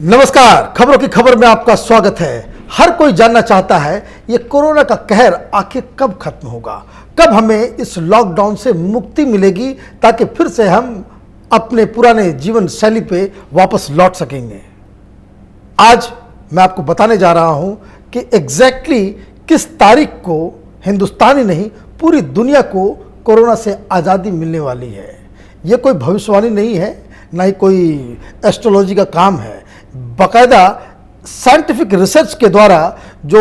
नमस्कार, खबरों की खबर में आपका स्वागत है। हर कोई जानना चाहता है ये कोरोना का कहर आखिर कब खत्म होगा, कब हमें इस लॉकडाउन से मुक्ति मिलेगी ताकि फिर से हम अपने पुराने जीवन शैली पे वापस लौट सकेंगे। आज मैं आपको बताने जा रहा हूं कि एग्जैक्टली किस तारीख को हिंदुस्तान ही नहीं पूरी दुनिया को कोरोना से आज़ादी मिलने वाली है। ये कोई भविष्यवाणी नहीं है, ना ही कोई एस्ट्रोलॉजी का काम है। बाकायदा साइंटिफिक रिसर्च के द्वारा जो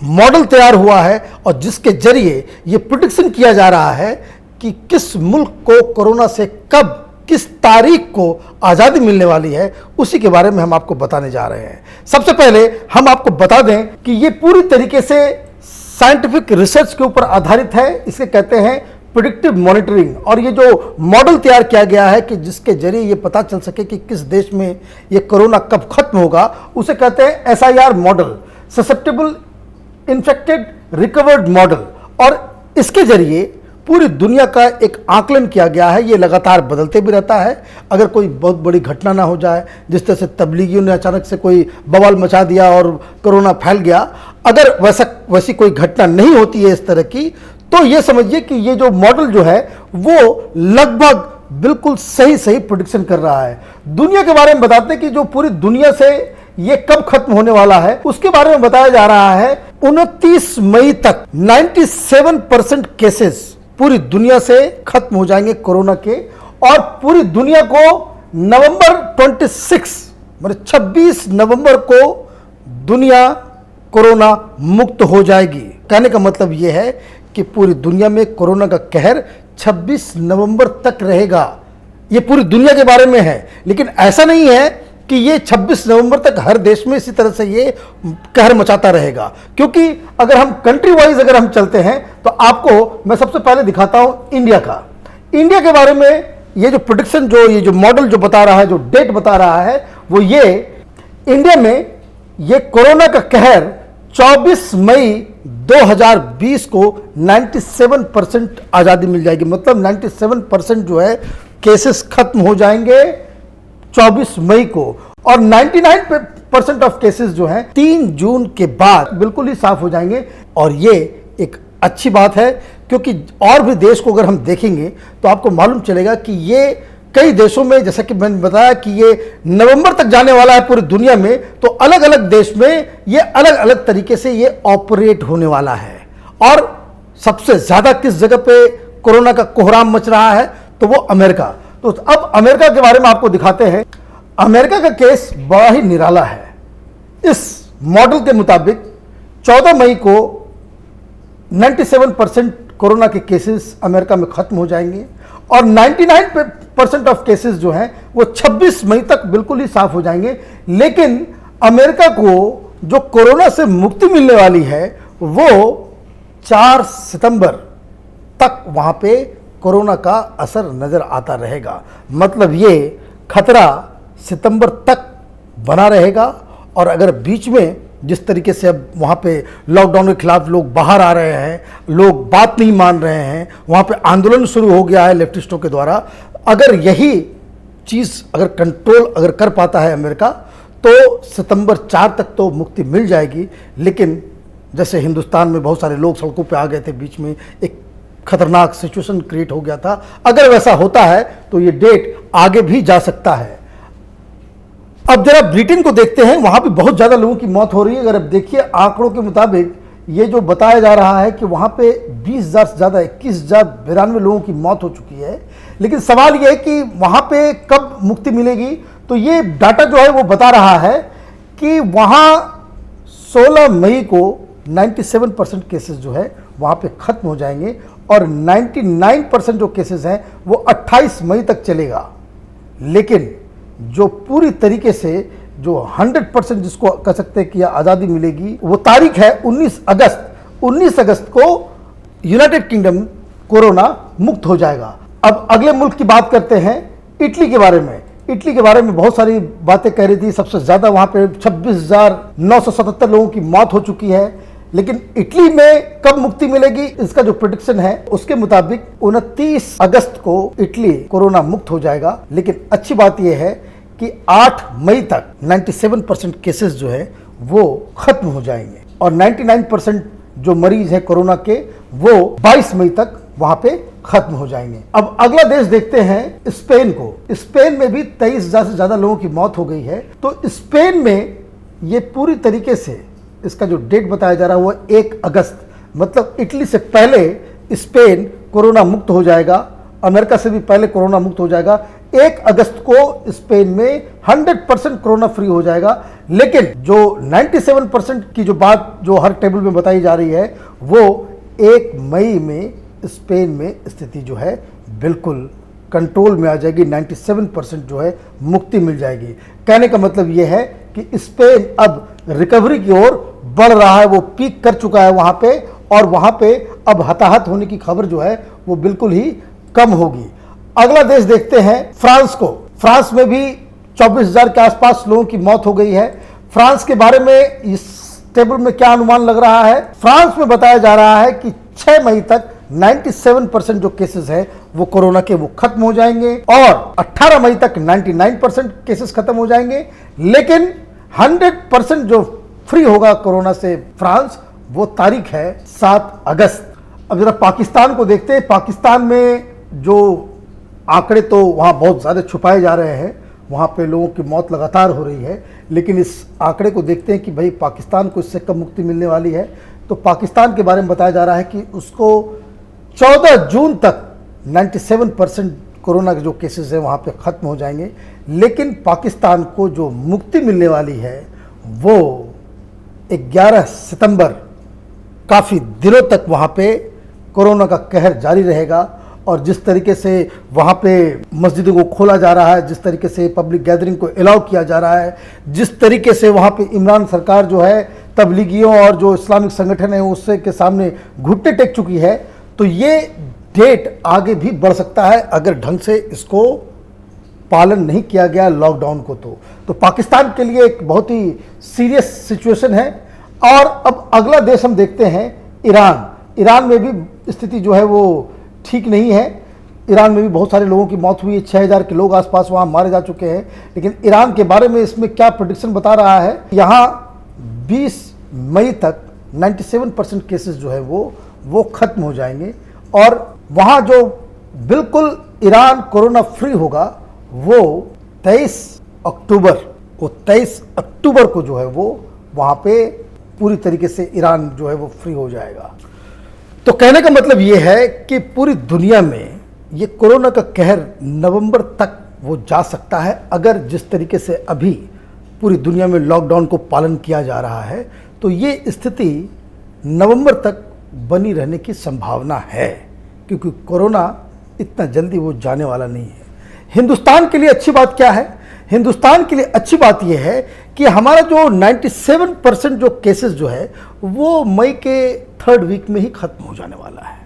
मॉडल तैयार हुआ है और जिसके जरिए ये प्रिडिक्शन किया जा रहा है कि किस मुल्क को कोरोना से कब किस तारीख को आज़ादी मिलने वाली है, उसी के बारे में हम आपको बताने जा रहे हैं। सबसे पहले हम आपको बता दें कि ये पूरी तरीके से साइंटिफिक रिसर्च के ऊपर आधारित है। इसे कहते हैं प्रिडिक्टिव मॉनिटरिंग। और ये जो मॉडल तैयार किया गया है कि जिसके जरिए ये पता चल सके कि किस देश में ये कोरोना कब खत्म होगा, उसे कहते हैं SIR model, susceptible infected recovered model. और इसके जरिए पूरी दुनिया का एक आकलन किया गया है। ये लगातार बदलते भी रहता है। अगर कोई बहुत बड़ी घटना ना हो जाए, जिस तरह से तबलीगियों ने अचानक से कोई बवाल मचा दिया और कोरोना फैल गया, अगर वैसी कोई घटना नहीं होती है इस तरह की, तो ये समझिए कि ये जो मॉडल जो है वो लगभग बिल्कुल सही प्रेडिक्शन कर रहा है। दुनिया के बारे में बताते हैं कि जो पूरी दुनिया से ये कब खत्म होने वाला है, उसके बारे में बताया जा रहा है 29 मई तक 97% केसेस पूरी दुनिया से खत्म हो जाएंगे कोरोना के। और पूरी दुनिया को नवंबर 26 मतलब 26 नवंबर को दुनिया कोरोना मुक्त हो जाएगी। कहने का मतलब यह है कि पूरी दुनिया में कोरोना का कहर 26 नवंबर तक रहेगा। ये पूरी दुनिया के बारे में है, लेकिन ऐसा नहीं है कि ये 26 नवंबर तक हर देश में इसी तरह से ये कहर मचाता रहेगा। क्योंकि अगर हम कंट्री वाइज अगर हम चलते हैं तो आपको मैं सबसे पहले दिखाता हूं इंडिया का। इंडिया के बारे में ये जो प्रेडिक्शन ये जो मॉडल जो बता रहा है, जो डेट बता रहा है, वो ये इंडिया में ये कोरोना का कहर 24 मई 2020 को 97% आज़ादी मिल जाएगी। मतलब 97% जो है केसेस खत्म हो जाएंगे 24 मई को। और 99% ऑफ केसेस जो हैं 3 जून के बाद बिल्कुल ही साफ हो जाएंगे। और ये एक अच्छी बात है, क्योंकि और भी देश को अगर हम देखेंगे तो आपको मालूम चलेगा कि ये कई देशों में, जैसा कि मैंने बताया कि ये नवंबर तक जाने वाला है पूरी दुनिया में, तो अलग अलग देश में ये अलग अलग तरीके से ये ऑपरेट होने वाला है। और सबसे ज्यादा किस जगह पे कोरोना का कोहराम मच रहा है, तो वो अमेरिका। तो अब अमेरिका के बारे में आपको दिखाते हैं। अमेरिका का केस बड़ा ही निराला है। इस मॉडल के मुताबिक 14 मई को 97% कोरोना के केसेस अमेरिका में खत्म हो जाएंगे और 99% ऑफ केसेस जो हैं वो 26 मई तक बिल्कुल ही साफ हो जाएंगे। लेकिन अमेरिका को जो कोरोना से मुक्ति मिलने वाली है वो 4 सितंबर तक वहां पे कोरोना का असर नजर आता रहेगा। मतलब ये खतरा सितंबर तक बना रहेगा। और अगर बीच में जिस तरीके से अब वहाँ पे लॉकडाउन के खिलाफ लोग बाहर आ रहे हैं, लोग बात नहीं मान रहे हैं, वहाँ पे आंदोलन शुरू हो गया है लेफ्टिस्टों के द्वारा, अगर यही चीज़ अगर कंट्रोल अगर कर पाता है अमेरिका, तो सितंबर 4 तक तो मुक्ति मिल जाएगी। लेकिन जैसे हिंदुस्तान में बहुत सारे लोग सड़कों पे आ गए थे, बीच में एक खतरनाक सिचुएशन क्रिएट हो गया था, अगर वैसा होता है तो ये डेट आगे भी जा सकता है। अब जरा ब्रिटेन को देखते हैं, वहां भी बहुत ज्यादा लोगों की मौत हो रही है। अगर अब देखिए आंकड़ों के मुताबिक ये जो बताया जा रहा है कि वहां पे 20,000 से ज्यादा 21,092 लोगों की मौत हो चुकी है। लेकिन सवाल ये है कि वहां पे कब मुक्ति मिलेगी, तो ये डाटा जो है वो बता रहा है कि वहां 16 मई को 97% केसेस जो है वहां पे खत्म हो जाएंगे और 99% जो केसेस हैं वो 28 मई तक चलेगा। लेकिन जो पूरी तरीके से जो 100% जिसको कह सकते हैं कि आज़ादी मिलेगी, वो तारीख है 19 अगस्त। 19 अगस्त को यूनाइटेड किंगडम कोरोना मुक्त हो जाएगा। अब अगले मुल्क की बात करते हैं, इटली के बारे में। इटली के बारे में बहुत सारी बातें कह रही थी। सबसे ज़्यादा वहाँ पे 26,977 लोगों की मौत हो चुकी है। लेकिन इटली में कब मुक्ति मिलेगी, इसका जो प्रेडिक्शन है उसके मुताबिक 29 अगस्त को इटली कोरोना मुक्त हो जाएगा। लेकिन अच्छी बात यह है कि 8 मई तक 97% केसेस जो है वो खत्म हो जाएंगे और 99% जो मरीज हैं कोरोना के वो 22 मई तक वहां पे खत्म हो जाएंगे। अब अगला देश देखते हैं स्पेन को। स्पेन में भी 23,000 से ज्यादा लोगों की मौत हो गई है। तो स्पेन में ये पूरी तरीके से इसका जो डेट बताया जा रहा है वो 1 अगस्त, मतलब इटली से पहले स्पेन कोरोना मुक्त हो जाएगा, अमेरिका से भी पहले कोरोना मुक्त हो जाएगा। 1 अगस्त को स्पेन में 100% कोरोना फ्री हो जाएगा। लेकिन जो 97% की जो बात जो हर टेबल में बताई जा रही है वो 1 मई में स्पेन में स्थिति जो है बिल्कुल कंट्रोल में आ जाएगी, 97% जो है मुक्ति मिल जाएगी। कहने का मतलब ये है कि स्पेन अब रिकवरी की ओर बढ़ रहा है, वो पीक कर चुका है वहां पे, और वहां पे अब हताहत होने की खबर जो है वो बिल्कुल ही कम होगी। अगला देश देखते हैं फ्रांस को। फ्रांस में भी 24,000 के आसपास लोगों की मौत हो गई है। फ्रांस के बारे में इस टेबल में क्या अनुमान लग रहा है? फ्रांस में बताया जा रहा है कि 6 मई तक 97% जो केसेस है वो कोरोना के वो खत्म हो जाएंगे और 18 मई तक 99% केसेस खत्म हो जाएंगे। लेकिन 100% जो फ्री होगा कोरोना से फ्रांस, वो तारीख है 7 अगस्त। अब जरा पाकिस्तान को देखते हैं। पाकिस्तान में जो आंकड़े तो वहाँ बहुत ज़्यादा छुपाए जा रहे हैं, वहाँ पे लोगों की मौत लगातार हो रही है, लेकिन इस आंकड़े को देखते हैं कि भाई पाकिस्तान को इससे कब मुक्ति मिलने वाली है। तो पाकिस्तान के बारे में बताया जा रहा है कि उसको 14 जून तक 97% कोरोना के जो केसेस हैं वहाँ पे ख़त्म हो जाएंगे। लेकिन पाकिस्तान को जो मुक्ति मिलने वाली है वो 11 सितंबर, काफ़ी दिनों तक वहाँ पे कोरोना का कहर जारी रहेगा। और जिस तरीके से वहाँ पे मस्जिदों को खोला जा रहा है, जिस तरीके से पब्लिक गैदरिंग को अलाउ किया जा रहा है, जिस तरीके से वहाँ पे इमरान सरकार जो है तबलीगियों और जो इस्लामिक संगठन है उससे के सामने घुटने टेक चुकी है, तो ये डेट आगे भी बढ़ सकता है अगर ढंग से इसको पालन नहीं किया गया लॉकडाउन को। तो पाकिस्तान के लिए एक बहुत ही सीरियस सिचुएशन है। और अब अगला देश हम देखते हैं ईरान। ईरान में भी स्थिति जो है वो ठीक नहीं है। ईरान में भी बहुत सारे लोगों की मौत हुई है, 6,000 के लोग आसपास वहाँ मारे जा चुके हैं। लेकिन ईरान के बारे में इसमें क्या प्रेडिक्शन बता रहा है, यहाँ 20 मई तक 97% केसेस जो है वो खत्म हो जाएंगे और वहाँ जो बिल्कुल ईरान कोरोना फ्री होगा वो 23 अक्टूबर को जो है वो वहाँ पे पूरी तरीके से ईरान जो है वो फ्री हो जाएगा। तो कहने का मतलब ये है कि पूरी दुनिया में ये कोरोना का कहर नवंबर तक वो जा सकता है अगर जिस तरीके से अभी पूरी दुनिया में लॉकडाउन को पालन किया जा रहा है। तो ये स्थिति नवंबर तक बनी रहने की संभावना है, क्योंकि कोरोना इतना जल्दी वो जाने वाला नहीं है। हिंदुस्तान के लिए अच्छी बात क्या है? हिंदुस्तान के लिए अच्छी बात यह है कि हमारा जो 97% जो केसेस जो है वो मई के 3rd वीक में ही खत्म हो जाने वाला है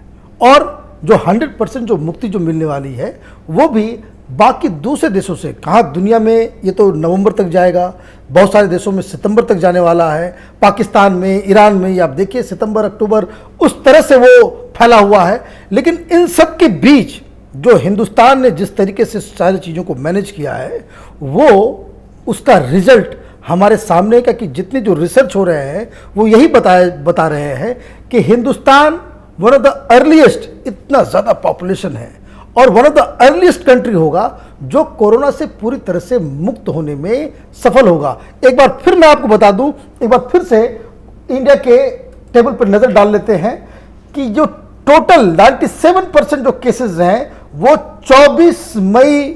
और जो 100% जो मुक्ति जो मिलने वाली है वो भी बाकी दूसरे देशों से। कहाँ दुनिया में ये तो नवंबर तक जाएगा, बहुत सारे देशों में सितंबर तक जाने वाला है। पाकिस्तान में, ईरान में, आप देखिए सितंबर अक्टूबर उस तरह से वो फैला हुआ है। लेकिन इन सब के बीच जो हिंदुस्तान ने जिस तरीके से सारी चीज़ों को मैनेज किया है वो उसका रिजल्ट हमारे सामने का कि जितने जो रिसर्च हो रहे हैं वो यही बता रहे हैं कि Hindustan one of the earliest, इतना ज़्यादा पॉपुलेशन है और one of the earliest country होगा जो कोरोना से पूरी तरह से मुक्त होने में सफल होगा। एक बार फिर मैं आपको बता दूं, एक बार फिर से इंडिया के टेबल पर नज़र डाल लेते हैं कि जो टोटल 97% जो केसेस हैं वो 24 मई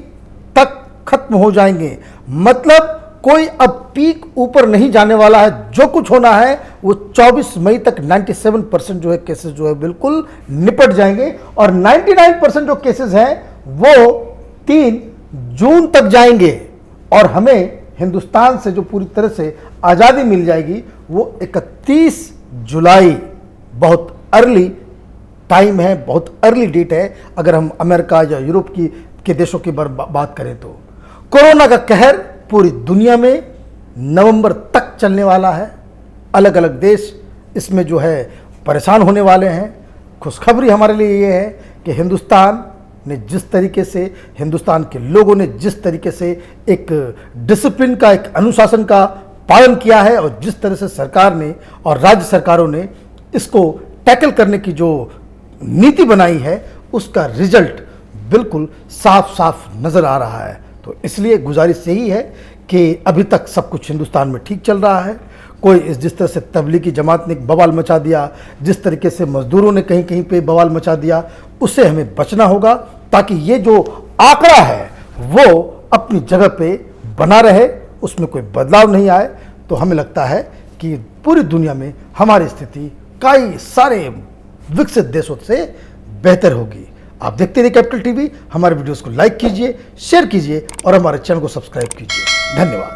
तक खत्म हो जाएंगे। मतलब कोई अब पीक ऊपर नहीं जाने वाला है, जो कुछ होना है वो 24 मई तक 97% जो है केसेस जो है बिल्कुल निपट जाएंगे और 99% जो केसेस हैं वो 3 जून तक जाएंगे और हमें हिंदुस्तान से जो पूरी तरह से आज़ादी मिल जाएगी वो 31 जुलाई। बहुत अर्ली टाइम है, बहुत अर्ली डेट है अगर हम अमेरिका या यूरोप के देशों की बात करें तो। कोरोना का कहर पूरी दुनिया में नवंबर तक चलने वाला है। अलग अलग देश इसमें जो है परेशान होने वाले हैं। खुशखबरी हमारे लिए ये है कि हिंदुस्तान ने जिस तरीके से, हिंदुस्तान के लोगों ने जिस तरीके से एक डिसिप्लिन का, एक अनुशासन का पालन किया है और जिस तरह से सरकार ने और राज्य सरकारों ने इसको टैकल करने की जो नीति बनाई है, उसका रिजल्ट बिल्कुल साफ साफ नज़र आ रहा है। तो इसलिए गुजारिश यही है कि अभी तक सब कुछ हिंदुस्तान में ठीक चल रहा है। कोई जिस तरह से तबलीगी जमात ने बवाल मचा दिया, जिस तरीके से मजदूरों ने कहीं कहीं पे बवाल मचा दिया, उससे हमें बचना होगा ताकि ये जो आंकड़ा है वो अपनी जगह पे बना रहे, उसमें कोई बदलाव नहीं आए। तो हमें लगता है कि पूरी दुनिया में हमारी स्थिति कई सारे विकसित देशों से बेहतर होगी। आप देखते रहिए कैपिटल टीवी। हमारे वीडियोस को लाइक कीजिए, शेयर कीजिए और हमारे चैनल को सब्सक्राइब कीजिए। धन्यवाद।